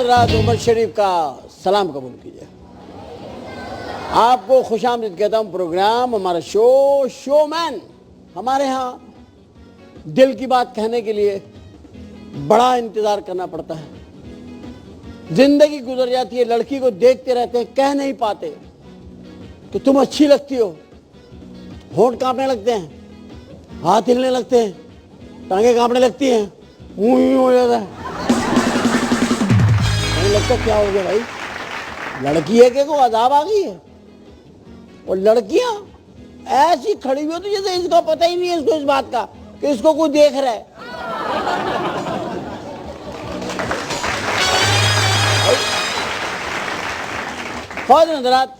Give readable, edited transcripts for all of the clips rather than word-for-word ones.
हज़रात उमर शरीफ का सलाम कबूल कीजिए। आपको खुशामदीद कहता हूँ। प्रोग्राम हमारा शोमैन। हमारे यहाँ दिल की बात कहने के लिए बड़ा इंतजार करना पड़ता है। जिंदगी गुजर जाती है, लड़की को देखते रहते हैं, कह नहीं पाते तो तुम अच्छी लगती हो, होंठ कांपने लगते हैं, हाथ हिलने लगते हैं, टांगे कांपने लगती हैं, मुंह हो जाता है। नहीं लगता क्या हो गया भाई, लड़की है कि को अदाब आ गई है। और लड़कियां ऐसी खड़ी हुई होती जैसे इसको पता ही नहीं है इसको इस बात का कि इसको कोई देख रहा है। ख्वाजा हज़रात,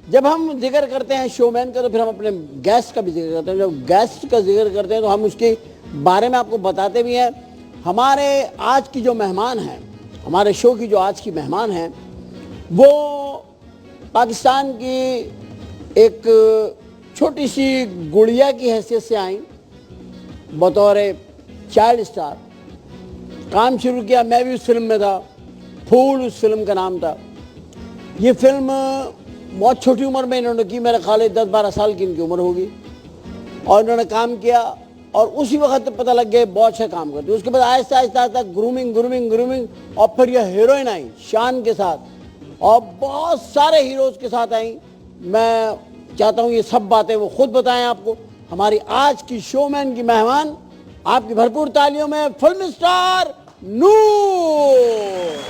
जब हम जिक्र करते हैं शोमैन का तो फिर हम अपने गेस्ट का भी जिक्र करते हैं। जब गेस्ट का जिक्र करते हैं तो हम उसके बारे में आपको बताते भी हैं। हमारे आज की जो मेहमान हैं, हमारे शो की जो आज की मेहमान हैं, वो पाकिस्तान की एक छोटी सी गुड़िया की हैसियत से आई बतौर चाइल्ड स्टार। काम शुरू किया, मैं भी उस फिल्म में था, फूल उस फिल्म का नाम था। ये फिल्म बहुत छोटी उम्र में इन्होंने की, मेरा ख्याल है 10-12 साल की इनकी उम्र होगी। और इन्होंने काम किया और उसी वक्त पता लग गया बहुत अच्छा काम करते। उसके बाद आहिस्ता आहिस्ता आहिस्ता ग्रूमिंग और फिर यह हीरोइन आई शान के साथ और बहुत सारे हीरोज के साथ आई। मैं चाहता हूँ ये सब बातें वो खुद बताएं आपको। हमारी आज की शोमैन की मेहमान, आपकी भरपूर तालियों में फिल्म स्टार नूर।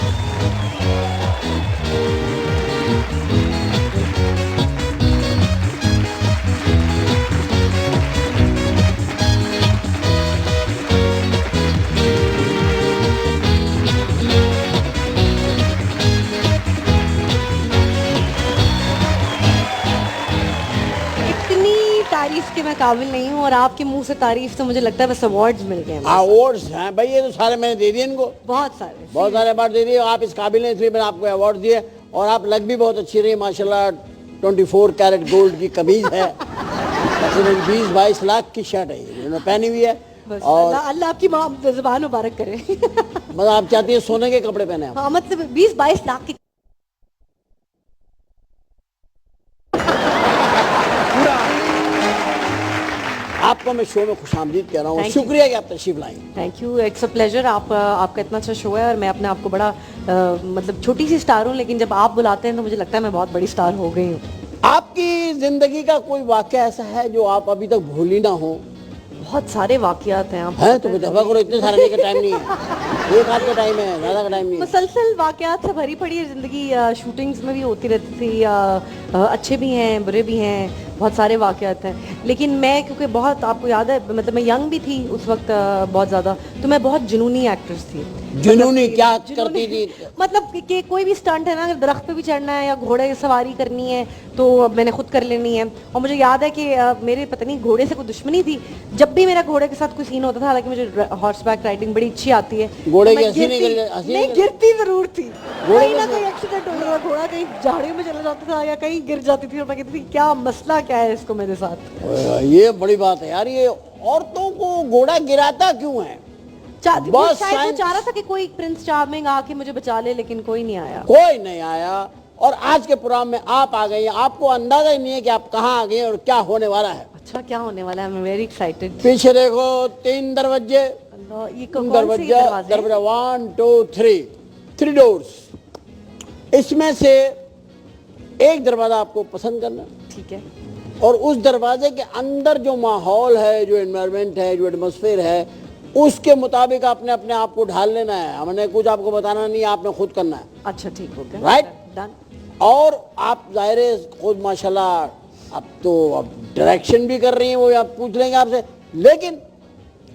तारीफ के मैं काबिल नहीं हूँ और आपके मुंह से तारीफ तो मुझे लगता है बस अवार्ड्स मिल गए। अवार्ड्स हैं भाई, ये तो सारे मैंने दे दिए इनको, बहुत सारे अवार्ड दे दिए। आप इस काबिल हैं इसलिए मैंने आपको अवार्ड दिए। और आप लग भी बहुत अच्छी रही माशाल्लाह। 24 कैरेट गोल्ड की कमीज है, 20-22 लाख की शर्ट है इन्होंने पहनी हुई है। और अल्लाह आपकी ज़ुबान मुबारक करे। मतलब आप चाहती है सोने के कपड़े पहने? हाँ, मतलब 20-22 लाख की। आपको मैं शो में खुशामदीद कह रहा हूँ, शुक्रिया कि आप तशरीफ लाई। Thank you, it's a pleasure. आपका इतना अच्छा शो है और मैं अपने आप को बड़ा मतलब छोटी सी स्टार हूँ, लेकिन जब आप बुलाते हैं तो मुझे लगता है मैं बहुत बड़ी स्टार हो गई हूँ। आपकी जिंदगी का कोई वाक़या ऐसा है जो आप अभी तक भूली ना हो? बहुत सारे वाक़यात हैं। हैं तो दफा करो, इतने सारे का टाइम नहीं है, एक हाथ का टाइम है, ज़्यादा का टाइम नहीं है। मुसलसल वाक़यात से भरी पड़ी है जिंदगी। शूटिंग्स में भी होती रहती थी, अच्छे भी हैं बुरे भी हैं, बहुत सारे वाक़यात हैं। लेकिन मैं क्योंकि बहुत, आपको याद है मतलब मैं यंग भी थी उस वक्त बहुत ज़्यादा, तो मैं बहुत जुनूनी एक्ट्रेस थी। जुनूनी क्या करती थी? मतलब कि कोई भी स्टंट है ना, अगर दरख्त पे भी चढ़ना है या घोड़े की सवारी करनी है तो मैंने खुद कर लेनी है। और मुझे याद है कि मेरे पता नहीं घोड़े से कोई दुश्मनी थी, जब भी मेरा घोड़े के साथ कोई सीन होता था, हालांकि मुझे हॉर्स बैक राइडिंग बड़ी अच्छी आती है, घोड़े तो की नहीं गिरती जरूर थी। कहीं ना कहीं एक्सीडेंट हो रहा, घोड़ा कहीं झाड़ियों में चला जाता था या कहीं गिर जाती थी और मैं कहती थी क्या मसला क्या है इसको मेरे साथ। ये बड़ी बात है यार, ये औरतों को घोड़ा गिराता क्यों है? शायद वो चाह रहा था कि कोई प्रिंस चार्मिंग आके मुझे बचा ले, लेकिन कोई नहीं आया। कोई नहीं आया। और आज के प्रोग्राम में आप आ गई, आपको अंदाजा ही नहीं है कि आप कहाँ आ गए और क्या होने वाला है। अच्छा, क्या होने वाला है? मैं वेरी एक्साइटेड। पीछे देखो 3 दरवाजे, दरवाजा 1 2 3 डोर्स। इसमें से एक दरवाजा आपको पसंद करना, ठीक है, और उस दरवाजे के अंदर जो माहौल है, जो एनवायरनमेंट है, जो एटमॉस्फेयर है, उसके मुताबिक आपने अपने आप को ढाल लेना है। हमने कुछ आपको बताना नहीं, आपने खुद करना है। अच्छा, ठीक हो गया, राइट, डन। और आप जाहिर है खुद माशाल्लाह अब तो अब डायरेक्शन भी कर रही हैं, वो आप पूछ लेंगे आपसे, लेकिन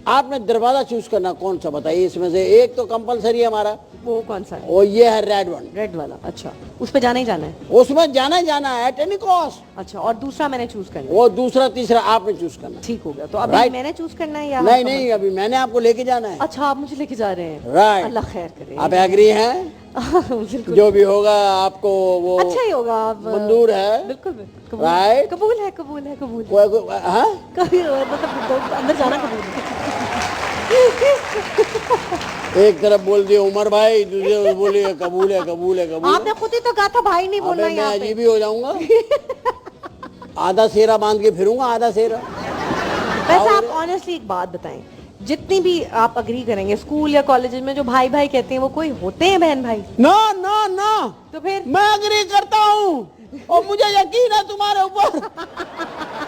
आपने दरवाजा चूज करना कौन सा बताइए। इसमें से एक तो कंपलसरी है हमारा। वो कौन सा है? वो ये है रेड वन, रेड वाला। अच्छा, उस पे जाना ही जाना है? उसमें जाना ही जाना है एट एनी कॉस्ट। अच्छा, और दूसरा मैंने चूज करना है? वो दूसरा तीसरा आपने चूज करना। ठीक हो गया, तो अभी मैंने चूज करना है या? नहीं, अभी मैंने आपको लेके जाना है। अच्छा, आप मुझे लेके जा रहे हैं? राइट, अल्लाह खैर करे। आप एग्री हैं? जो भी होगा आपको वो अच्छा ही होगा, मंजूर है? बिल्कुल राइट, कबूल है। हाँ, कभी मतलब अंदर जाना कबूल है। एक तरफ बोल दिया उमर भाई, दूसरे तरफ बोली कबूल है कबूल है कबूल है। आपने खुद ही तो कहा था भाई नहीं बोलना अबे मैं यहाँ अजीब पे। ही हो जाऊंगा। आधा सेरा बांध के फिरूंगा, आधा सेरा। वैसे आप ऑनेस्टली एक बात बताएं, जितनी भी आप अग्री करेंगे स्कूल या कॉलेज में जो भाई भाई कहते हैं वो कोई होते हैं बहन भाई? ना ना ना, तो फिर मैं अग्री करता हूँ और मुझे यकीन है तुम्हारे ऊपर।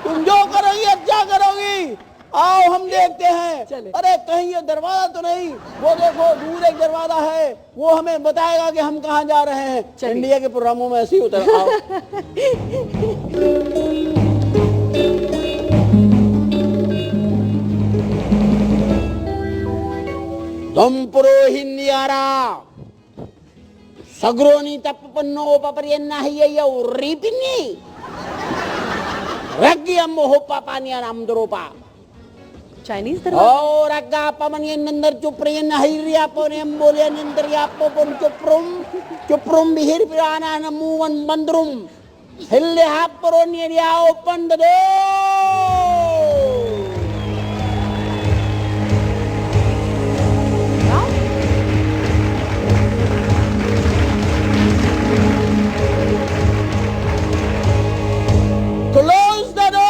तुम जो करोगी अच्छा करोगी। आओ हम देखते हैं। चले। अरे कहीं ये दरवाजा तो नहीं, वो देखो दूर एक दरवाजा है, वो हमें बताएगा कि हम कहाँ जा रहे हैं। चलिए। इंडिया के प्रोग्रामों में ऐसे ही होता है। आओ। तुम पुरोहिन्यारा सग्रोनी तपन्नो पपर्यन्ना ही उर्रीपिनी रग्गी अम्मो हो पापानिया नाम दरोपा चाइनीज दरवाजा। और अग्गा पमनियन नंदर चुप्रियन हरिया पोनेम बोलियन नंदर या पोपम चुप्रुम बिहिर पिराना नमुवन बंदरुम हिल्ले हापरोनियन या open the Close the door!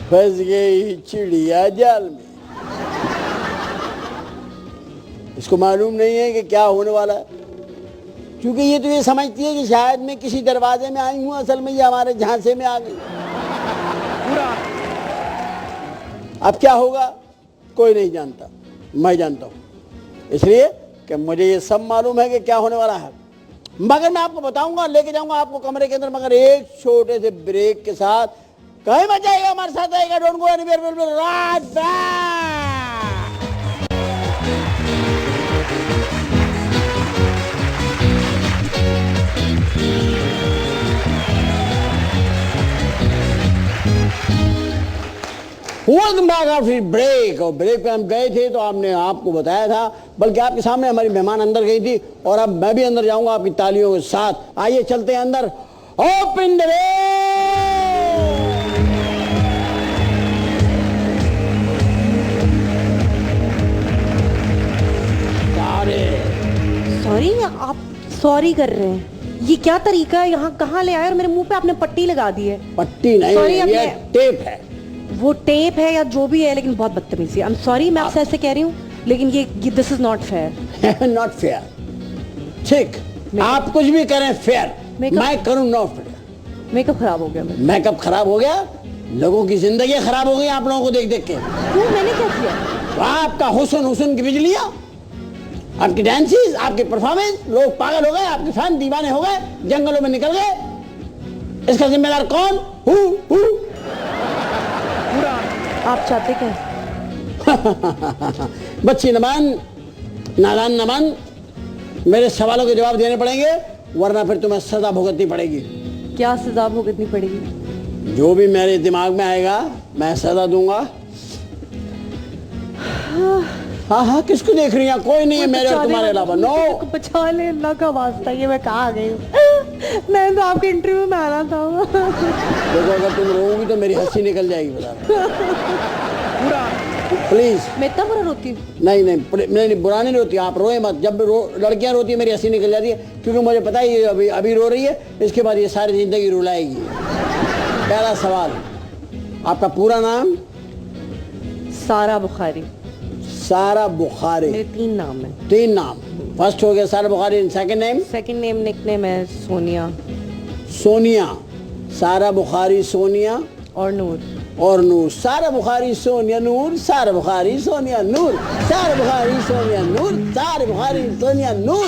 फंस गई चिड़िया जाल में। इसको मालूम नहीं है कि क्या होने वाला है, क्योंकि ये तो ये समझती है कि शायद मैं किसी दरवाजे में आई हूं, असल में ये हमारे झांसे में आ गई। अब क्या होगा कोई नहीं जानता, मैं जानता हूं, इसलिए कि मुझे ये सब मालूम है कि क्या होने वाला है। मगर मैं आपको बताऊंगा, लेके जाऊंगा आपको कमरे के अंदर, मगर एक छोटे से ब्रेक के साथ। कहीं मत जाएगा, हमारे साथ आएगा। Don't go anywhere, will be right back. Welcome back after break. और ब्रेक पे हम गए थे तो आपने आपको बताया था, बल्कि आपके सामने हमारी मेहमान अंदर गई थी और अब मैं भी अंदर जाऊंगा आपकी तालियों के साथ। आइए चलते हैं अंदर। ओपन द सॉरी, आप सॉरी कर रहे हैं? ये क्या तरीका है? यहाँ कहाँ ले आए और मेरे मुंह पे आपने पट्टी लगा दी है। पट्टी नहीं, Sorry, ये अपने- टेप है। वो टेप है या जो भी है, लेकिन बहुत बदतमीजी है। आई एम सॉरी, मैं आपसे ऐसे कह रही हूँ, लेकिन ये this is not fair. Not fair. ठीक, आप कुछ भी करें फेयर, Makeup- मैं करूं नॉट फेयर। मेकअप खराब हो गया मेरा। मेकअप खराब हो गया, लोगों की जिंदगी खराब हो गई आप लोगों को देख देख के। क्यों, मैंने क्या किया? आपका हुस्न हुस्न की बिजलियां, आपकी डांसेस, आपकी परफॉर्मेंस, लोग पागल हो गए, आपके फैन दीवाने हो गए, जंगलों में निकल गए। इसका जिम्मेदार कौन? हु? आप चाहते क्या? बच्ची नमन, नादान नमन, मेरे सवालों के जवाब देने पड़ेंगे, वरना फिर तुम्हें सजा भुगतनी पड़ेगी। क्या सजा भुगतनी पड़ेगी? जो भी मेरे दिमाग में आएगा मैं सजा दूंगा। हाँ हाँ, किसको देख रही हैं? कोई नहीं है मेरे और तुम्हारे अलावा। नो, बचा ले, अल्लाह का वास्ता, ये मैं कहाँ आ गई हूँ? मैं तो आपके इंटरव्यू में आना था। देखो अगर तुम रोओगी तो मेरी हंसी निकल जाएगी, बता प्लीज। मैं इतना बुरा रोती हूँ? नहीं नहीं, बुरा नहीं रोती, आप रोए मत। जब लड़कियां रोती है मेरी हंसी निकल जाती है, क्योंकि मुझे पता है ये अभी रो रही है, इसके बाद ये सारी जिंदगी रुलाएगी। पहला सवाल, आपका पूरा नाम? सारा बुखारी। सारा बुखारी। मेरे 3 नाम है। 3 नाम। फर्स्ट हो गया सारा Bukhari, second name? Second name nickname है सोनिया। सोनिया। सारा बुखारी, सोनिया और नूर। और नूर। सारा बुखारी, सोनिया, नूर। सारा बुखारी, सोनिया, नूर। सारा बुखारी, सोनिया, नूर। सारा बुखारी, सोनिया, नूर।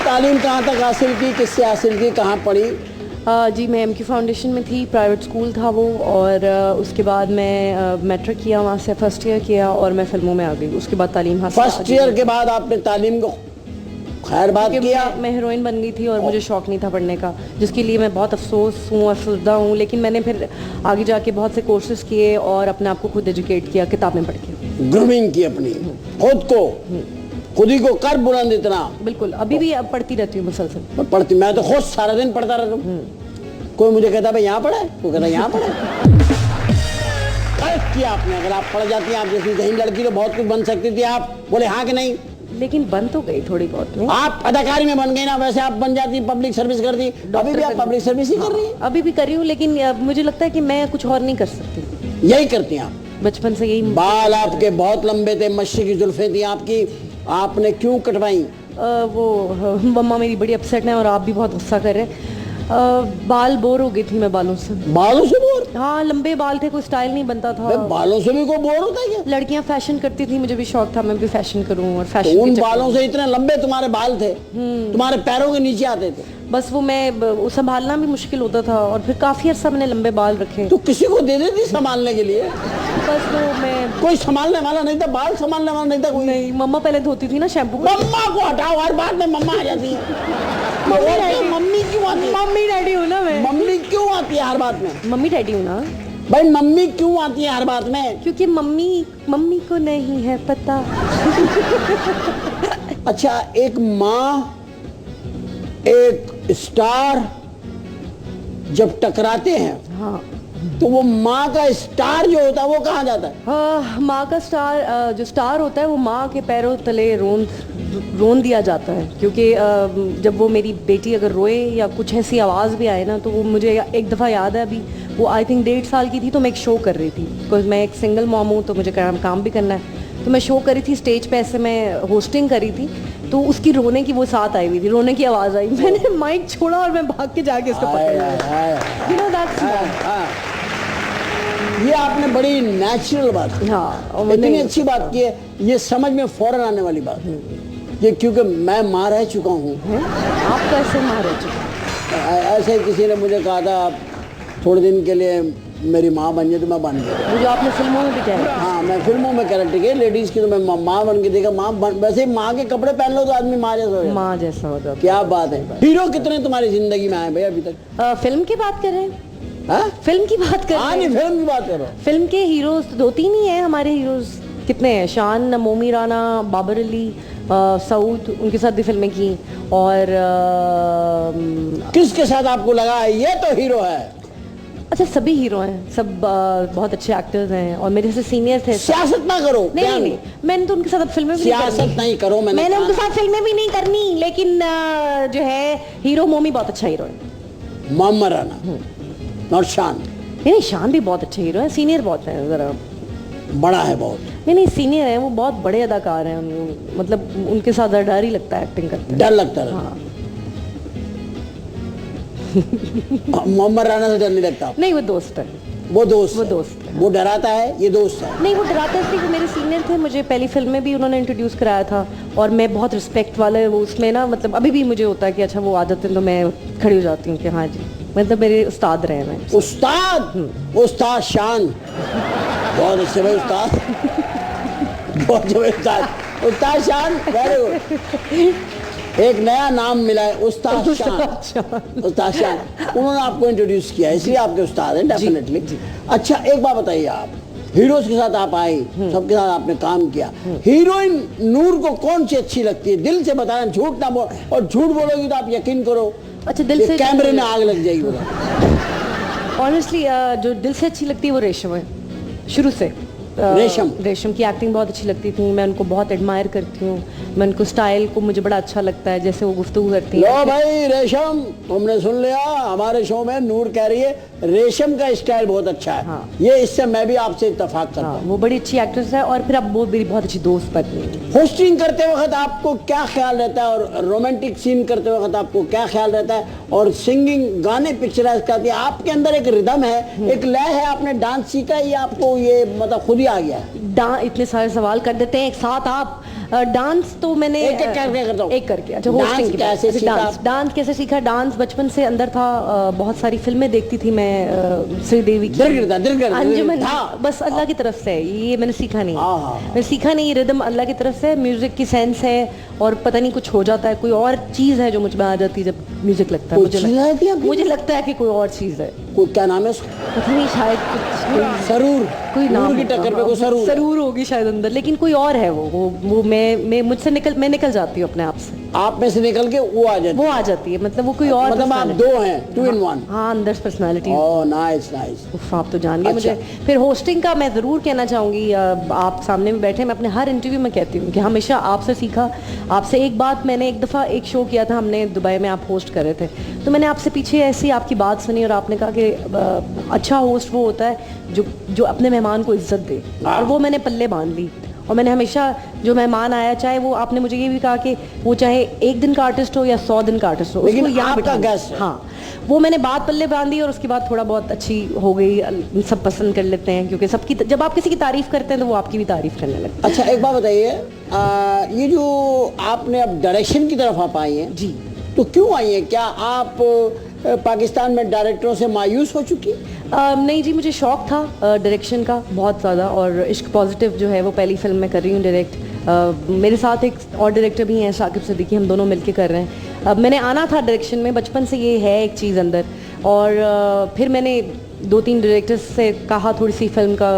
तालीम कहाँ तक हासिल की, किससे हासिल की, कहाँ पढ़ी? जी मैं एमके फाउंडेशन में थी, प्राइवेट स्कूल था वो, और उसके बाद मैं मैट्रिक किया, वहाँ से फर्स्ट ईयर किया और मैं फिल्मों में आ गई। उसके बाद तालीम हासिल। फर्स्ट ईयर के बाद आपने तालीम को खैर बात किया? मैं हीरोइन बन गई थी और मुझे शौक नहीं था पढ़ने का, जिसके लिए मैं बहुत अफसोस हूँ, अफसरदा हूँ। लेकिन मैंने फिर आगे जाके बहुत से कोर्सेज किए और अपने आप को खुद एजुकेट किया, किताबें पढ़ के। ग्रूमिंग की अपनी खुद को। खुद ही को कर बुलंद इतना। बिल्कुल, अभी भी अब पढ़ती रहती हूँ मुसलसल। मैं पढ़ती, मैं तो खुद सारा दिन पढ़ता रहता हूँ। कोई मुझे कहता भाई यहाँ पढ़ा है, कोई कहता यहाँ पढ़ा है। गलत किया आपने, अगर आप पढ़ जाती हैं, आप जैसी कहीं लड़की तो बहुत कुछ बन सकती थी। आप बोले हाँ कि नहीं? लेकिन बन तो गई थोड़ी बहुत में। आप अदाकारी में बन गई ना, वैसे आप बन जाती, पब्लिक सर्विस कर दी। अभी भी आप पब्लिक सर्विस ही कर रही हैं। अभी भी कर रही हूँ, लेकिन मुझे लगता है कि मैं कुछ और नहीं कर सकती। यही करती हैं आप? बचपन से यही। बाल आपके बहुत लंबे थे, मच्छी की जुल्फें थी आपकी, आपने क्यों कटवाई? वो मम्मा मेरी बड़ी अपसेट है और आप भी बहुत गुस्सा कर रहे हैं। बाल बोर हो गई थी मैं बालों से। बालों से बोर? हाँ, लंबे बाल थे, कोई स्टाइल नहीं बनता था। बालों से भी कोई बोर होता है क्या? लड़कियां फैशन करती थी, मुझे भी शौक था मैं भी फैशन करूं और तो फैशन उन बालों से इतने लंबे तुम्हारे बाल थे, तुम्हारे पैरों के नीचे आते थे। बस वो मैं संभालना भी मुश्किल होता था और फिर काफी अर्सा मैंने लंबे बाल रखे। तो किसी को दे देती संभालने के लिए? बस वो मैं, कोई संभालने वाला नहीं था, बाल संभालने वाला नहीं था कोई? नहीं, मम्मा पहले धोती थी ना शैम्पू। मम्मा को हटाओ, हर बात में मम्मा आ जाती है। मम्मी क्यों आती है? मम्मी डैडी हूँ ना मैं। मम्मी क्यों आती है हर बात में? मम्मी डैडी हूँ ना भाई, मम्मी क्यों आती है हर बात में? क्योंकि मम्मी को नहीं है पता। अच्छा, एक माँ एक स्टार जब टकराते हैं, हाँ, तो वो माँ का स्टार जो होता है वो कहाँ जाता है? माँ का स्टार, जो स्टार होता है वो माँ के पैरों तले रोन दिया जाता है। क्योंकि जब वो मेरी बेटी अगर रोए या कुछ ऐसी आवाज़ भी आए ना, तो वो मुझे एक दफ़ा याद है, अभी वो आई थिंक 1.5 साल की थी, तो मैं एक शो कर रही थी, बिकॉज मैं एक सिंगल मॉम हूँ, तो मुझे काम भी करना है। तो मैं शो कर रही थी स्टेज पे, ऐसे मैं होस्टिंग कर रही थी, तो उसकी रोने की वो साथ आई हुई थी, रोने की आवाज़ आई, मैंने माइक छोड़ा और मैं भाग के जाके उसको पकड़ लिया। You know, that's mom. ये आपने बड़ी नेचुरल बात की। हाँ, इतनी अच्छी बात की है, ये समझ में फौरन आने वाली बात है। ये क्योंकि मैं माँ रह चुका हूँ। आप कैसे माँ रह चुके? ऐसे ही किसी ने मुझे कहा था आप थोड़े दिन के लिए मेरी माँ बन जाए, तो मैं बन गया। जो आपने फिल्मों में भी कहा। हाँ, मैं फिल्मों में कैरेक्टर किया, लेडीज की तो मैं माँ बन के देखा। वैसे माँ के कपड़े पहन लो तो आदमी माँ जैसा हो जाता। माँ जैसा हो जाता। क्या बात है। हीरो कितने तुम्हारी जिंदगी में आए भाई अभी तक? फिल्म की बात कर रहे हैं? हाँ, फिल्म की बात कर रहे नहीं, हैं। फिल्म की बात करो। फिल्म के हीरोज 2-3 ही हैं हमारे हीरोज। कितने हैं? शान, मोमी राना, बाबर अली, सऊद, उनके साथ भी फिल्में की। और किसके साथ आपको लगा है ये तो हीरो है? अच्छा, सभी हीरो हैं, सब बहुत अच्छे एक्टर्स हैं और मेरे से सीनियर थे। सियासत ना करो। नहीं, मैंने तो उनके साथ अब फिल्में भी सियासत नहीं करो। मैंने उनके साथ फिल्में भी नहीं करनी, लेकिन जो है हीरो मोमी बहुत अच्छा हीरो है। मोहम्मद राना और शान? नहीं, शान भी बहुत अच्छे हीरो है, सीनियर बहुत है, जरा बड़ा है बहुत। नहीं, सीनियर है, वो बहुत बड़े अदाकार हैं, मतलब उनके साथ डर ही लगता है एक्टिंग करते। डर लगता है? हाँ। मोहम्मद राना से डर नहीं लगता? नहीं, वो दोस्त है। वो दोस्त है। वो डराता है, ये दोस्त है? नहीं, वो डराता है इसलिए, वो मेरे सीनियर थे, मुझे पहली फिल्म में भी उन्होंने इंट्रोड्यूस कराया था और मैं बहुत रिस्पेक्ट वाले वो उसमें ना, मतलब अभी भी मुझे होता है कि अच्छा वो आ जाते हैं तो मैं खड़ी हो जाती हूँ कि हाँ जी, मतलब मेरे उस्ताद रहे हैं। उस्ताद शान बहुत अच्छे भाई, उस्ताद बहुत जबरदस्त उस्ताद शान, वेरी गुड। एक नया नाम मिला है, उस्ताद शान। उस्ताद शान उन्होंने आपको इंट्रोड्यूस किया, इसलिए आपके उस्ताद हैं डेफिनेटली। अच्छा, एक बात बताइए, आप हीरोज के साथ आप आई, सबके साथ आपने काम किया, हीरोइन नूर को कौन सी अच्छी लगती है? दिल से बताना, झूठ ना बोल, और झूठ बोलोगी तो आप यकीन करो अच्छा दिल से कैमरे में आग लग जाएगी। ऑनेस्टली जो दिल से अच्छी लगती है वो रेशम है, शुरू से। रेशम की एक्टिंग बहुत अच्छी लगती थी, मैं उनको बहुत एडमायर करती हूँ, मैं उनको स्टाइल को मुझे बड़ा अच्छा लगता है जैसे वो गुफ्तगू करती है। लो भाई रेशम, तुमने सुन लिया, हमारे शो में नूर कह रही है रेशम का स्टाइल बहुत अच्छा है। हाँ। ये इससे मैं भी आपसे इत्तेफाक करता हूँ। वो बड़ी अच्छी एक्ट्रेस है और फिर अब वो मेरी बहुत अच्छी दोस्त बनी है। होस्टिंग करते वक्त आपको क्या ख्याल रहता है, और रोमांटिक सीन करते वक्त आपको क्या ख्याल रहता है, और सिंगिंग, गाने पिक्चराइज करती है, आपके अंदर एक रिदम है, एक लय है, आपने डांस सीखा है, ये आपको ये मतलब खुद ही आ गया है? इतने सारे सवाल कर देते हैं एक साथ आप। डांस तो मैंने एक करके करता हूं। एक करके। अच्छा, होस्टिंग कैसे सीखा? डांस कैसे सीखा? डांस बचपन से अंदर था, बहुत सारी फिल्में देखती थी मैं, श्रीदेवी की, अंजुमन, बस अल्लाह की तरफ से, ये मैंने सीखा नहीं, मैंने सीखा नहीं, रिदम अल्लाह की तरफ से, म्यूजिक की सेंस है, और पता नहीं कुछ हो जाता है, कोई और चीज है जो मुझ में आ जाती है जब म्यूजिक लगता है, मुझे लगता है कि कोई और चीज है। कोई क्या नाम है उसका? पता नहीं, शायद कुछ सरूर, कोई नाम की टक्कर पे कोई सरूर होगी शायद अंदर, लेकिन कोई और है वो मैं मैं निकल जाती हूँ अपने आप से, आप में से निकल के वो आ जाती वो आ जाती है, मतलब वो कोई और मतलब आप personality- दो हैं, 2 in 1। हाँ, अंदर पर्सनालिटी। Oh nice nice. आप तो जान गए अच्छा। मुझे। फिर होस्टिंग का मैं ज़रूर कहना चाहूँगी, आप सामने में बैठे, मैं अपने हर इंटरव्यू में कहती हूँ कि हमेशा आपसे सीखा। आपसे एक बात, मैंने एक दफ़ा एक शो किया था हमने दुबई में, आप होस्ट कर रहे थे, तो मैंने आपसे पीछे ऐसी आपकी बात सुनी और आपने कहा कि अच्छा होस्ट वो होता है जो अपने मेहमान को इज्जत दे, और वो मैंने पल्ले बांध ली। और मैंने हमेशा जो मेहमान आया, चाहे वो, आपने मुझे ये भी कहा कि वो चाहे 1 दिन का आर्टिस्ट हो या 100 दिन का आर्टिस्ट हो, लेकिन उसको यहाँ आपका बिठाना। guest है। हाँ, वो मैंने बात पल्ले बांधी और उसके बाद थोड़ा बहुत अच्छी हो गई, सब पसंद कर लेते हैं, क्योंकि सबकी जब आप किसी की तारीफ करते हैं तो वो आपकी भी तारीफ करने लगते अच्छा एक बात बताइए, ये जो आपने अब डायरेक्शन की तरफ आप आई हैं जी। तो क्यों आई हैं? क्या आप पाकिस्तान में डायरेक्टरों से मायूस हो चुकी? नहीं जी, मुझे शौक था डायरेक्शन का बहुत ज़्यादा, और इश्क पॉजिटिव जो है वो पहली फिल्म मैं कर रही हूँ डायरेक्ट। मेरे साथ एक और डायरेक्टर भी हैं, शाकिब सिद्दीकी, हम दोनों मिलके कर रहे हैं। मैंने आना था डायरेक्शन में, बचपन से ये है एक चीज़ अंदर, और फिर मैंने 2-3 डायरेक्टर्स से कहा थोड़ी सी फिल्म का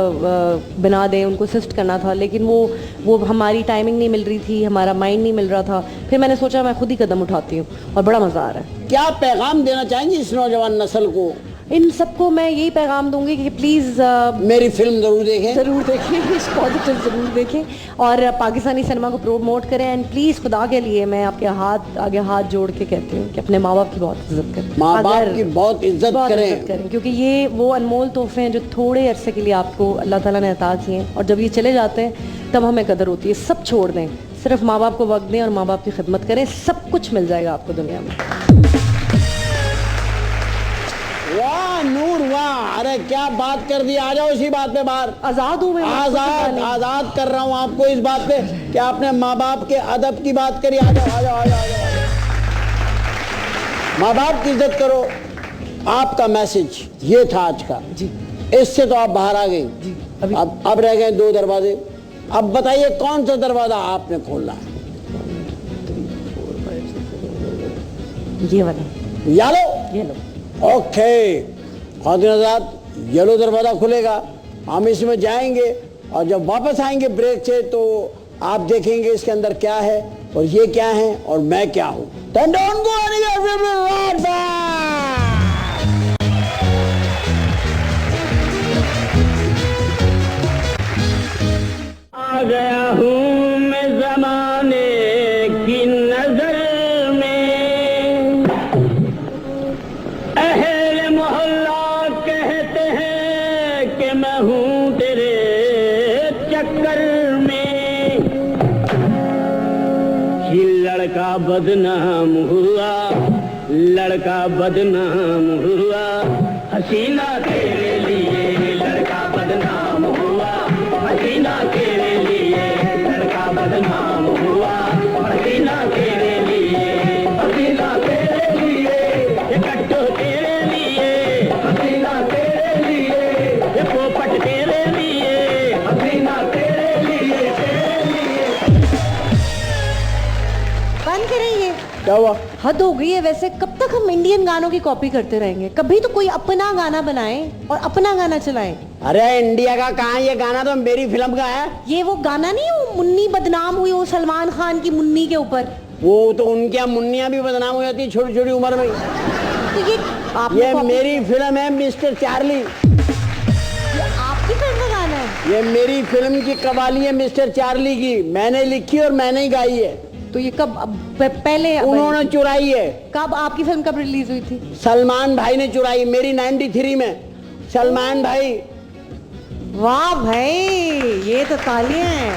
बना दें, उनको असिस्ट करना था, लेकिन वो हमारी टाइमिंग नहीं मिल रही थी, हमारा माइंड नहीं मिल रहा था। फिर मैंने सोचा मैं खुद ही कदम उठाती हूँ और बड़ा मज़ा आ रहा है। क्या पैगाम देना चाहेंगे इस नौजवान नस्ल को? इन सबको मैं यही पैगाम दूंगी कि प्लीज़ मेरी फिल्म जरूर देखें, ज़रूर देखें, इस पॉजिटिव ज़रूर देखें, और पाकिस्तानी सिनेमा को प्रमोट करें। एंड प्लीज़ खुदा के लिए मैं आपके आगे हाथ जोड़ के कहती हूँ कि अपने माँ बाप की बहुत इज्जत करें, माँ बाप अगर- की बहुत इज्जत करें। क्योंकि ये वो अनमोल तोहफे हैं जो थोड़े अरसे के लिए आपको अल्लाह ताला ने अता किए हैं, और जब ये चले जाते हैं तब हमें कदर होती है। सब छोड़ दें, सिर्फ माँ बाप को वक्त दें और माँ बाप की खिदमत करें, सब कुछ मिल जाएगा आपको दुनिया में। वाह नूर वाह, अरे क्या बात कर दी। आ जाओ इसी बात पे बाहर। आज़ाद हूँ मैं, आजाद कर रहा हूँ आपको इस बात पे कि आपने माँ बाप के अदब की बात करी। आ जाओ आ जाओ आ जाओ आ जाओ। माँ बाप की इज्जत करो, आपका मैसेज ये था आज का जी। इससे तो आप बाहर आ गई जी, अभी- अब रह गए 2 दरवाजे। अब बताइए कौन सा दरवाजा आपने खोलना है? ये वाला, ये लो। ओके खातिन हज़रात, येलो दरवाज़ा खुलेगा, हम इसमें जाएंगे, और जब वापस आएंगे ब्रेक से तो आप देखेंगे इसके अंदर क्या है और ये क्या है और मैं क्या हूँ। Don't go anywhere, we'll be right back. आ गया हूँ मैं ज़माने की नजर में, अहले मोहल्ला कहते हैं कि मैं हूँ तेरे चक्कर में। ये लड़का बदनाम हुआ, लड़का बदनाम हुआ, हसीना तेरे लिए लड़का बदनाम हुआ, हसीना तेरे लिए लड़का बदनाम हुआ, हसीना तेरे लिए, हसीना तेरे लिए, ये कट्टो तेरे लिए, हसीना तेरे लिए, ये पोपट तेरे लिए, हसीना तेरे लिए, तेरे लिए। बंद करें ये, क्या हुआ? हद हो गई है। वैसे कब तक हम इंडियन गानों की कॉपी करते रहेंगे? कभी तो कोई अपना गाना बनाएं और अपना गाना चलाएं। अरे इंडिया का कहाँ, ये गाना तो मेरी फिल्म का है। ये वो गाना नहीं, वो मुन्नी बदनाम हुई वो सलमान खान की मुन्नी के ऊपर। वो तो उनकी यहाँ मुन्नियाँ भी बदनाम हो जाती है छोटी छोटी उम्र में। तो ये ये मेरी फिल्म है मिस्टर चार्ली, ये आपकी फिल्म का गाना है? ये मेरी फिल्म की कवाली है मिस्टर चार्ली की, मैंने लिखी और मैंने ही गाई है। तो ये कब, पहले उन्होंने चुराई है। कब, आपकी फिल्म कब रिलीज हुई थी? सलमान भाई ने चुराई, मेरी 93 में। सलमान भाई, वाह भाई, ये तो तालियां हैं।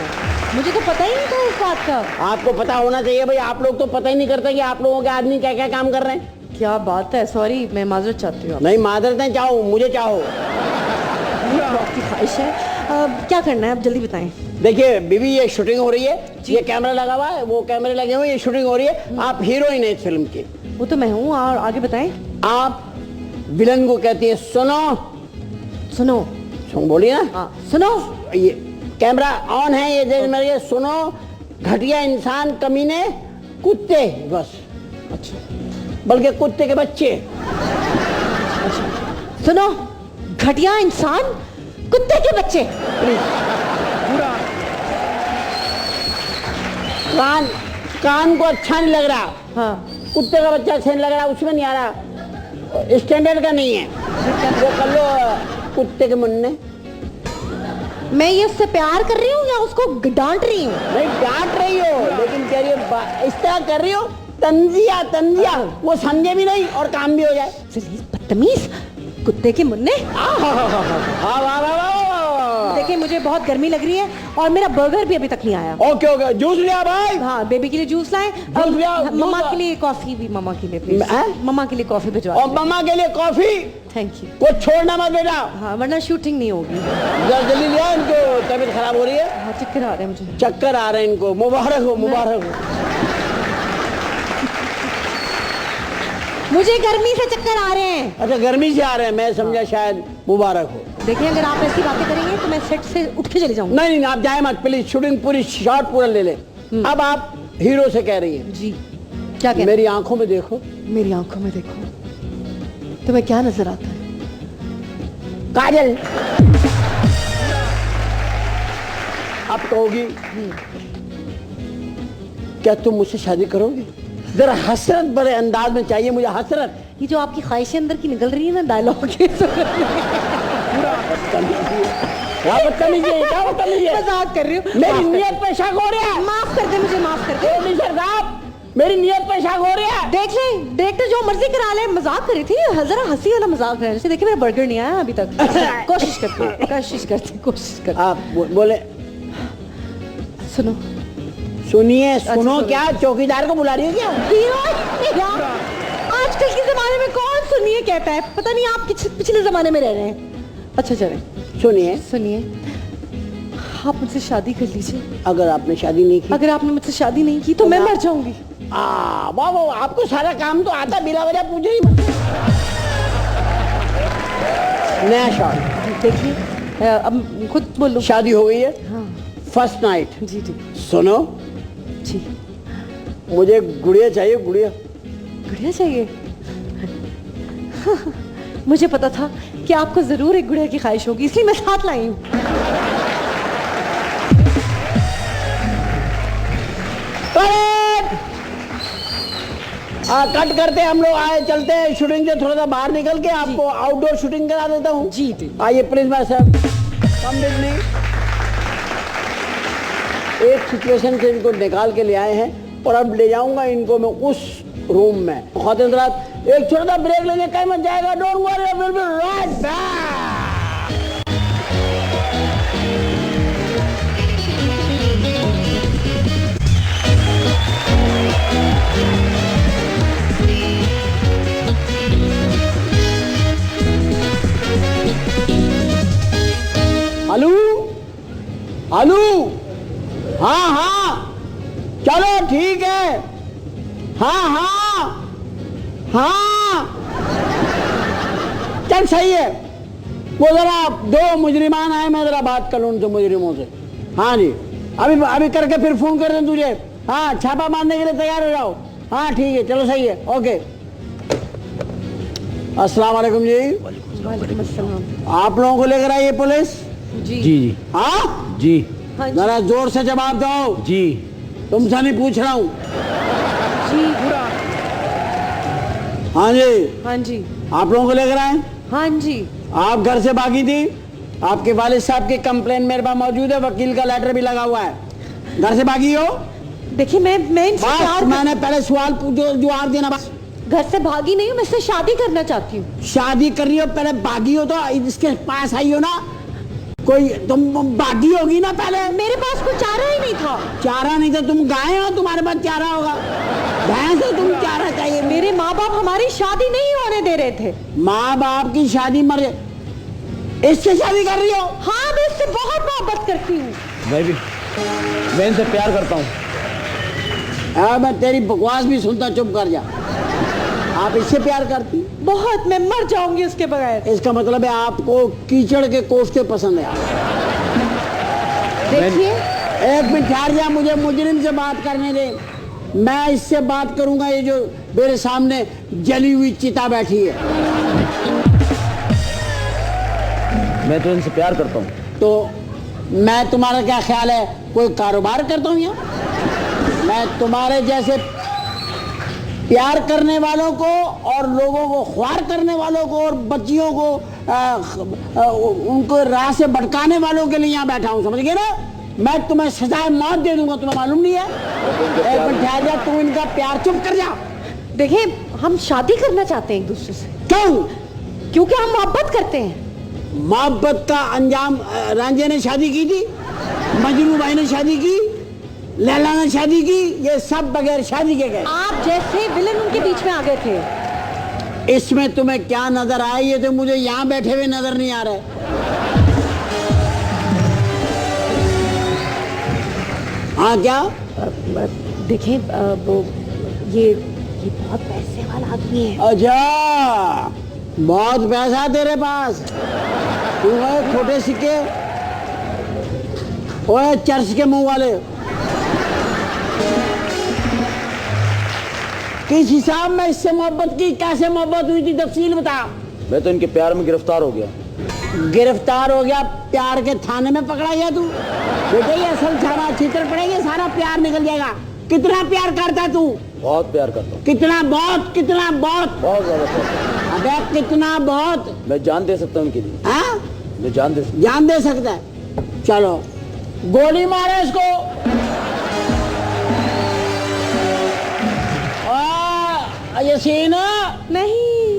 मुझे तो पता ही नहीं था इस बात का। आपको पता होना चाहिए भाई, आप लोग तो पता ही नहीं करते कि आप लोगों के आदमी क्या क्या काम कर रहे हैं। क्या बात है, सॉरी, मैं माजरत चाहती हूँ। नहीं मादरतें चाहो, मुझे चाहो। आपकी ख्वाहिश है। क्या करना है आप जल्दी बताएं। देखिए बीबी, ये शूटिंग हो रही है, ये कैमरा लगा हुआ है, वो कैमरे लगे हुए, ये शूटिंग हो रही है। आप हीरोइन है इस फिल्म की। वो तो मैं हूँ, और आगे बताएं। आप विलन को कहती है सुनो, सुनो, सुन बोलिए ना। हाँ सुनो। ये कैमरा ऑन है, ये देख मेरे, सुनो घटिया इंसान, कमीने, कुत्ते, बस। अच्छा, बल्कि कुत्ते के बच्चे। सुनो घटिया इंसान, कुत्ते के बच्चे। पूरा कान को अच्छा नहीं लग रहा, हाँ कुत्ते का बच्चा अच्छा नहीं लग रहा, उसमें नहीं आ रहा, स्टैंडर्ड का नहीं है, वो कर लो कुत्ते के मुन्ने। मैं ये उससे प्यार कर रही हूँ या उसको डांट रही हूँ? नहीं डांट रही हो, लेकिन कह रही हो इस तरह कर रही हो, तंजिया तंजिया, वो समझे भी नहीं और काम भी हो जाए। बदतमीज कुत्ते के मुन्ने। देखिए मुझे बहुत गर्मी लग रही है और मेरा बर्गर भी अभी तक नहीं आया। ओके ओके, जूस लिया भाई? हाँ बेबी के लिए जूस लाए, मम्मा के लिए कॉफी भी, मम्मा के लिए प्लीज, मम्मा के लिए कॉफी भिजवा। और मम्मा के लिए कॉफी। Thank you. वो छोड़ना मत बेटा। हाँ वरना शूटिंग नहीं होगी। जल्दी लिया, इनको तबीयत खराब हो रही है। हाँ चक्कर आ रहे हैं मुझे। चक्कर आ रहे हैं इनको, मुबारक हो मुबारक हो। मुझे गर्मी से चक्कर आ रहे हैं। अच्छा गर्मी से आ रहे हैं, मैं समझा शायद मुबारक हो। देखिए अगर आप ऐसी बातें करेंगे तो मैं सेट से उठ के चले जाऊंगी। नहीं आप जाए मत प्लीज, शूटिंग पूरी शॉट पूरा ले ले। अब आप हीरो से कह रही हैं। जी क्या कह? मेरी आंखों में देखो। मेरी आंखों में देखो, तुम्हें क्या नजर आता है? काजल। अब कहोगी क्या तुम मुझसे शादी करोगी? जरा हसरत भरे अंदाज में चाहिए मुझे, हसरत। ये जो आपकी ख्वाहिशें अंदर की निकल रही है ना डायलॉग के, मजाक कर रही हूँ। मेरी नियत पे शक हो रहा है। माफ कर दे मुझे, माफ कर दे। प्रोड्यूसर साहब मेरी नियत पे शक हो रहा है। देख ले डायरेक्टर जो मर्जी करा ले, मजाक कर रही थी, जरा हंसी वाला मजाक कर रही थी। देखिए मेरा बर्गर नहीं आया अभी तक। कोशिश करती। आप बोले सुनो सुनिए, सुनो क्या चौकीदार को बुला रही हो क्या? आजकल के जमाने में कौन सुनिए कहता है, पता नहीं आप पिछले जमाने में रह रहे हैं। अच्छा चले सुनिए, आप मुझसे शादी कर लीजिए। अगर आपने शादी नहीं की? अगर आपने मुझसे शादी नहीं की तो मैं मर जाऊंगी। वाह वाह, आपको सारा काम तो आता, बिला वजह पूछे ही मत। नया शॉट देखिए, अब खुद बोलो। शादी हो गई है? हाँ फर्स्ट नाइट। जी जी सुनो जी, मुझे गुड़िया चाहिए, गुड़िया। गुड़िया चाहिए? मुझे पता था कि आपको जरूर एक गुड़िया की ख्वाहिश होगी, इसलिए मैं साथ लाई हूँ। कट करते हम लोग आए, चलते हैं शूटिंग से थोड़ा सा बाहर निकल के, आपको आउटडोर शूटिंग करा देता हूँ। जी जी आइए प्लीज भाई साहब, कम विद मी। एक सिचुएशन से इनको निकाल के ले आए हैं और अब ले जाऊंगा इनको मैं उस रूम में। ख़ातिरदार एक छोटा सा ब्रेक लेने कहीं मत जाएगा, don't worry, I will be right back. Hello hello, हाँ हाँ चलो ठीक है, हाँ हाँ हाँ चल सही है। वो जरा दो मुजरिमान आए, मैं जरा बात कर लूँ उनसे, मुजरिमों से। हाँ जी अभी अभी करके फिर फोन कर दें तुझे। हाँ छापा मारने के लिए तैयार हो जाओ। हाँ ठीक है चलो सही है, ओके। अस्सलाम वालेकुम जी। वालेकुम अस्सलाम। आप लोगों को लेकर आई है पुलिस? जी जी हाँ जी हाँ जी जरा जोर से जवाब दो। जी तुमसे नहीं पूछ रहा हूँ। जी हाँ जी हाँ जी आप लोगों को लेकर आए? हाँ जी। आप घर से भागी थी, आपके वालिद साहब की कंप्लेन मेरे पास मौजूद है, वकील का लेटर भी लगा हुआ है। घर से भागी हो? देखिए मैं इनसे बस प्यार मैंने पहले सवाल जवाब देना। बस घर से भागी नहीं हूँ, मैं इससे शादी करना चाहती हूँ। शादी कर रही हो, पहले भागी हो तो इसके पास आई हो ना, कोई तुम भागी होगी ना पहले। मेरे पास कोई चारा ही नहीं था। चारा नहीं था, तुम गाय हो, तुम्हारे पास चारा होगा। भैंस हो तुम, चारा चाहिए। मेरे माँ बाप हमारी शादी नहीं होने दे रहे थे। माँ बाप की शादी मर, इससे शादी कर रही हो? हाँ मैं इससे बहुत मोहब्बत करती हूँ। मैं इनसे प्यार करता हूँ। मैं तेरी बकवास भी सुनता, चुप कर जा। आप इससे प्यार करती? बहुत, मैं मर जाऊंगी उसके बगैर। इसका मतलब है आपको कीचड़ के कोफ्ते पसंद है। देखिए एक मिनट ठहर जा, मुझे मुजरिम से बात करने दे। मैं इससे बात करूंगा, ये जो मेरे सामने जली हुई चिता बैठी है। मैं तो इनसे प्यार करता हूँ। तो मैं, तुम्हारा क्या ख्याल है, कोई कारोबार करता हूँ यहाँ? मैं तुम्हारे जैसे प्यार करने वालों को और लोगों को ख्वार करने वालों को और बच्चियों को उनको राह से भटकाने वालों के लिए यहाँ बैठा हूँ, समझ गए ना? मैं तुम्हें सजाए मौत दे दूंगा, तुम्हें मालूम नहीं है? एक मिनट ठहर जा, तू इनका प्यार चुप कर जा। देखिए, हम शादी करना चाहते हैं एक दूसरे से। क्यों? क्योंकि हम मोहब्बत करते हैं। मोहब्बत का अंजाम रांझे ने शादी की थी, मजनू भाई ने शादी की, लैला ने शादी की, ये सब बगैर शादी के गए। आप जैसे विलन उनके बीच में आ गए थे। इसमें तुम्हें क्या नजर आए? ये तो मुझे यहाँ बैठे हुए नजर नहीं आ रहे। हाँ क्या? देखिए, वो ये बहुत पैसे वाला आदमी है। अच्छा, बहुत पैसा तेरे पास? तू है खोटे सिक्के, ओए चर्च के मुंह वाले। किस हिसाब में इससे मोहब्बत की? कैसे मोहब्बत हुई थी? तफसील बता। मैं तो इनके प्यार में गिरफ्तार हो गया। गिरफ्तार हो गया? प्यार के थाने में पकड़ा गया तू? बेटे ये असल सारा चित्र पड़ेगा, सारा प्यार निकल जाएगा। कितना प्यार करता तू? बहुत प्यार करता हूँ। कितना? बहुत? कितना? बहुत? बहुत ज्यादा प्यार। अबे कितना बहुत? मैं जान दे सकता हूँ उनके लिए। हाँ, मैं जान दे सकता जान दे सकता है? चलो गोली मारो इसको। यसीन, नहीं,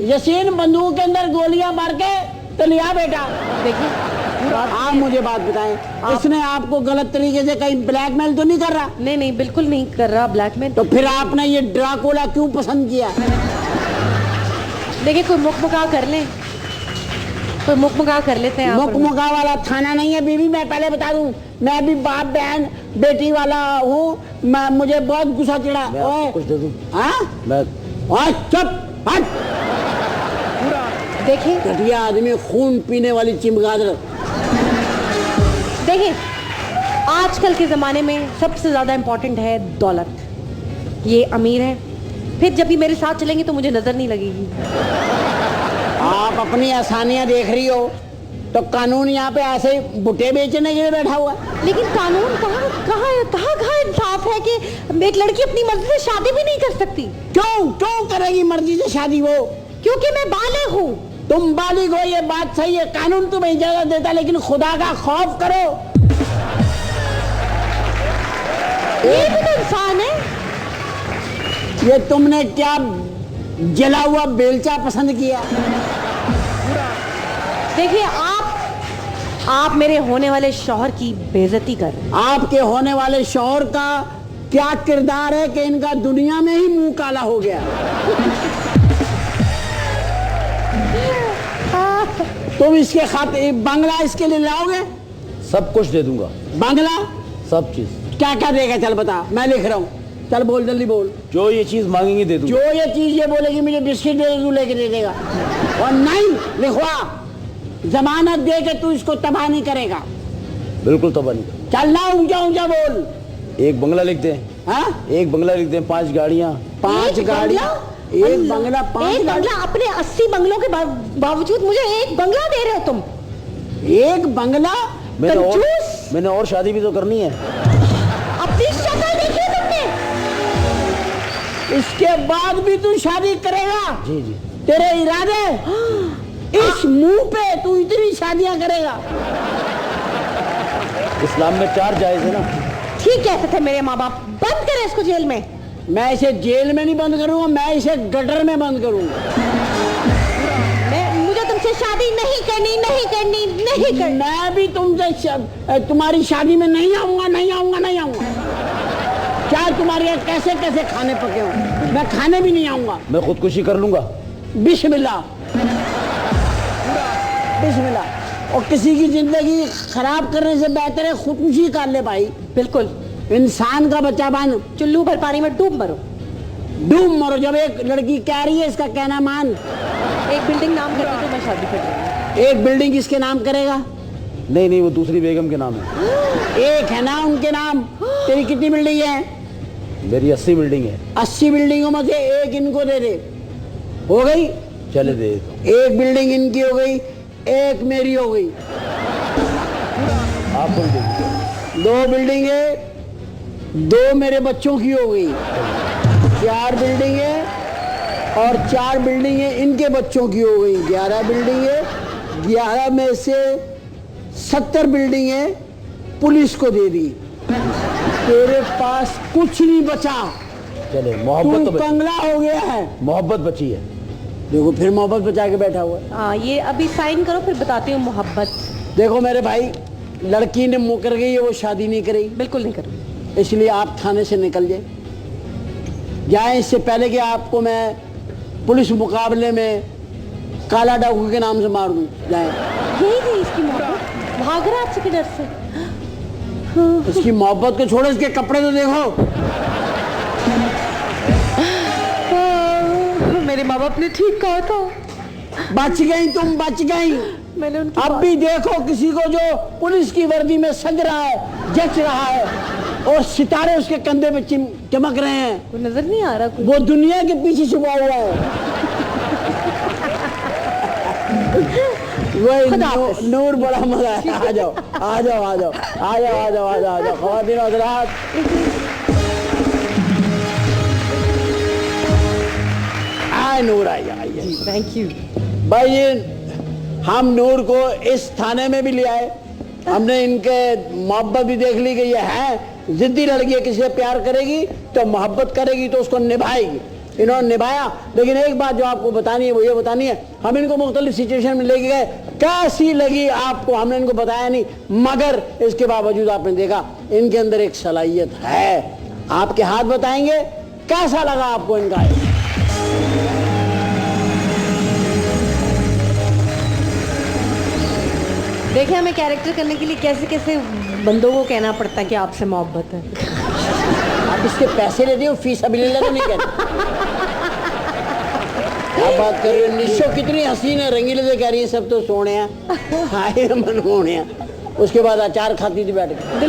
यसीन बंदूक के अंदर गोलियां मार के तो लिया बेटा। देखिए, आप मुझे बात बताएं, इसने आपको गलत तरीके से कहीं ब्लैकमेल तो नहीं कर रहा? नहीं नहीं, बिल्कुल नहीं कर रहा ब्लैकमेल। तो फिर आपने ये ड्राकुला क्यों पसंद किया? देखिए, कोई मुकमुका कर ले, कोई मुकमुका कर लेते हैं। मुकमुका वाला थाना नहीं है बीबी, मैं पहले बता दूं। मैं भी बाप बहन बेटी वाला हूँ। मुझे बहुत गुस्सा चिढ़ा। मैं आपको कुछ दे दूं? हाँ, मैं चुप हट। देखिए, घटिया आदमी, खून पीने वाली चिमगादड़। देखिए, आजकल के ज़माने में सबसे ज़्यादा इम्पोर्टेंट है दौलत। ये अमीर है, फिर जब भी मेरे साथ चलेंगे तो मुझे नज़र नहीं लगेगी। आप अपनी आसानियां देख रही हो तो कानून यहाँ पे ऐसे ही बुट्टे बेचने के लिए बैठा हुआ है। लेकिन कानून कहाँ इंसाफ है कि एक लड़की अपनी मर्जी से शादी भी नहीं कर सकती? क्यों करेगी मर्जी से शादी वो? क्योंकि मैं बालिग हूँ। तुम बालिग हो, ये बात सही है, कानून तुम्हें इजाजत देता, लेकिन खुदा का खौफ करो। ये भी तो इंसान है। ये तुमने क्या जला हुआ बेलचा पसंद किया? देखिए, आप मेरे होने वाले शौहर की बेइज्जती कर रहे हैं। आपके होने वाले शौहर का क्या किरदार है कि इनका दुनिया में ही मुंह काला हो गया? तुम इसके खातिर बंगला इसके लिए लाओगे? सब कुछ दे दूंगा। बंगला? सब चीज। क्या क्या देगा? चल बता, मैं लिख रहा हूँ। चल बोल, जल्दी बोल। जो ये चीज मांगेंगे दे दूंगा। जो ये चीज ये बोलेगी मुझे बिस्किट दे, तू लेके दे देगा। और नहीं लिखवा, जमानत दे के तू इसको तबाह नहीं करेगा। बिल्कुल तबाह नहीं। चल ना, ऊंचा ऊंचा बोल। एक बंगला लिख दे। हाँ? एक बंगला लिख दे, 5 गाड़ियाँ। 5 गाड़ियाँ? एक बंगला? 5 बंगला? अपने 80 बंगलों के बावजूद मुझे एक बंगला दे रहे हो तुम? एक बंगला? मैंने और शादी भी तो करनी है। अपनी शक्ल देखी तुमने? इसके बाद भी तू शादी करेगा? जी जी। तेरे इरादे? इस मुंह पे तू इतनी शादियां करेगा? इस्लाम में 4 जायज है ना। ठीक कहते थे मेरे माँ बाप, बंद करें इसको जेल में। मैं इसे जेल में नहीं बंद करूंगा, मैं इसे गटर में बंद करूंगा। मुझे तुमसे शादी नहीं करनी। मैं भी तुमसे तुम्हारी शादी में नहीं आऊंगा। क्या तुम्हारे यहाँ कैसे कैसे खाने पके हो? मैं खाने भी नहीं आऊंगा। मैं खुदकुशी कर लूंगा। बिस्मिल्लाह। और किसी की जिंदगी खराब करने से बेहतर है खुदकुशी कर ले भाई। बिल्कुल। इंसान का बच्चा बन, चुल्लू भर पानी में डूब मरो। जब एक लड़की कह रही है इसका कहना मान। एक बिल्डिंग नाम करके तो मैं शादी कर लूंगी। एक बिल्डिंग किसके नाम करेगा? नहीं, वो दूसरी बेगम के नाम है। एक है ना उनके नाम। तेरी कितनी बिल्डिंग है? मेरी 80 बिल्डिंग है। 80 बिल्डिंगों में से एक इनको दे दे, हो गई? चले दे। एक बिल्डिंग इनकी हो गई, एक मेरी हो गई। आप कौन देंगे? 2 बिल्डिंग है, 2 मेरे बच्चों की हो गई, 4 बिल्डिंगें, और 4 बिल्डिंगें इनके बच्चों की हो गई, 11 बिल्डिंगें। 11 में से 70 बिल्डिंगें पुलिस को दे दी। तेरे पास कुछ नहीं बचा, चले मोहब्बत तो तू कंगला हो गया है। मोहब्बत बची है। देखो फिर मोहब्बत बचा के बैठा हुआ है। हाँ, ये अभी साइन करो, फिर बताती हूँ मोहब्बत। देखो मेरे भाई, लड़की ने मुकर गई है, वो शादी नहीं करेगी, बिल्कुल नहीं करूँ। इसलिए आप थाने से निकल जाए इससे पहले कि आपको मैं पुलिस मुकाबले में काला डाकू के नाम से मार दूं। जाए। यही थी इसकी मोहब्बत, भाग रहा आपसे के डर से। इसकी मोहब्बत को छोड़ो, इसके कपड़े तो देखो। मेरे माँ बाप ने ठीक कहा था। बच गई तुम, बच गई। मैंने उनकी अब भी देखो किसी को जो पुलिस की वर्दी में सज रहा है, जच रहा है, और सितारे उसके कंधे पे चमक रहे हैं, वो नजर नहीं आ रहा कुछ। वो दुनिया के पीछे छुपा हुआ है। वही नूर बड़ा मजा है। आ जाओ आ जाओ आ जाओ आ जाओ आ जाओ आ जाओ आ जाओ ख़वातीन और हज़रात। आए नूर, आइए। थैंक यू भाई ये हम नूर को इस थाने में भी ले आए, हमने इनके मोहब्बत भी देख ली कि ये है जिद्दी लड़की है, किसी से प्यार करेगी तो मोहब्बत करेगी तो उसको निभाएगी। इन्होंने निभाया। लेकिन एक बात जो आपको बतानी है वो ये बतानी है, हम इनको मुख्तलिफ सिचुएशन में लेके गए, कैसी लगी आपको हमने इनको बताया नहीं, मगर इसके बावजूद आपने देखा इनके अंदर एक सलाहियत है। आपके हाथ बताएंगे कैसा लगा आपको इनका। देखिए, हमें कैरेक्टर करने के लिए कैसे कैसे बंदों को कहना पड़ता है कि आपसे मोहब्बत है। आप इसके पैसे लेते हो, फीस अभी ले तो नहीं कहते। क्या बात कर रही हो निशो, कितनी हसीन है, रंगीले से कह रही है सब तो सोने हैं, हाय मन होने हैं। उसके बाद अचार खाती थी बैठ के,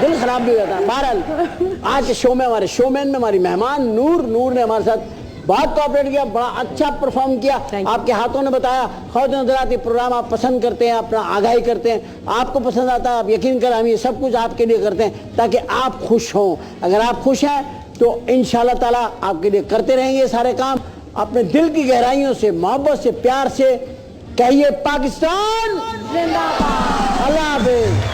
दिल खराब भी हो जाता है। बहरहाल आज के शो में हमारे शोमैन में हमारी मेहमान नूर ने हमारे साथ बहुत कोऑपरेट किया, बड़ा अच्छा परफॉर्म किया। आपके हाथों ने बताया। ख़वातीन हज़रात, ये प्रोग्राम आप पसंद करते हैं, अपना आगाही करते हैं, आपको पसंद आता है, आप यकीन करें हम ये सब कुछ आपके लिए करते हैं ताकि आप खुश हों। अगर आप खुश हैं तो इंशाअल्लाह ताला आपके लिए करते रहेंगे सारे काम। अपने दिल की गहराइयों से, मोहब्बत से, प्यार से कहिए पाकिस्तान जिंदाबाद। अल्लाह हाफ़िज़।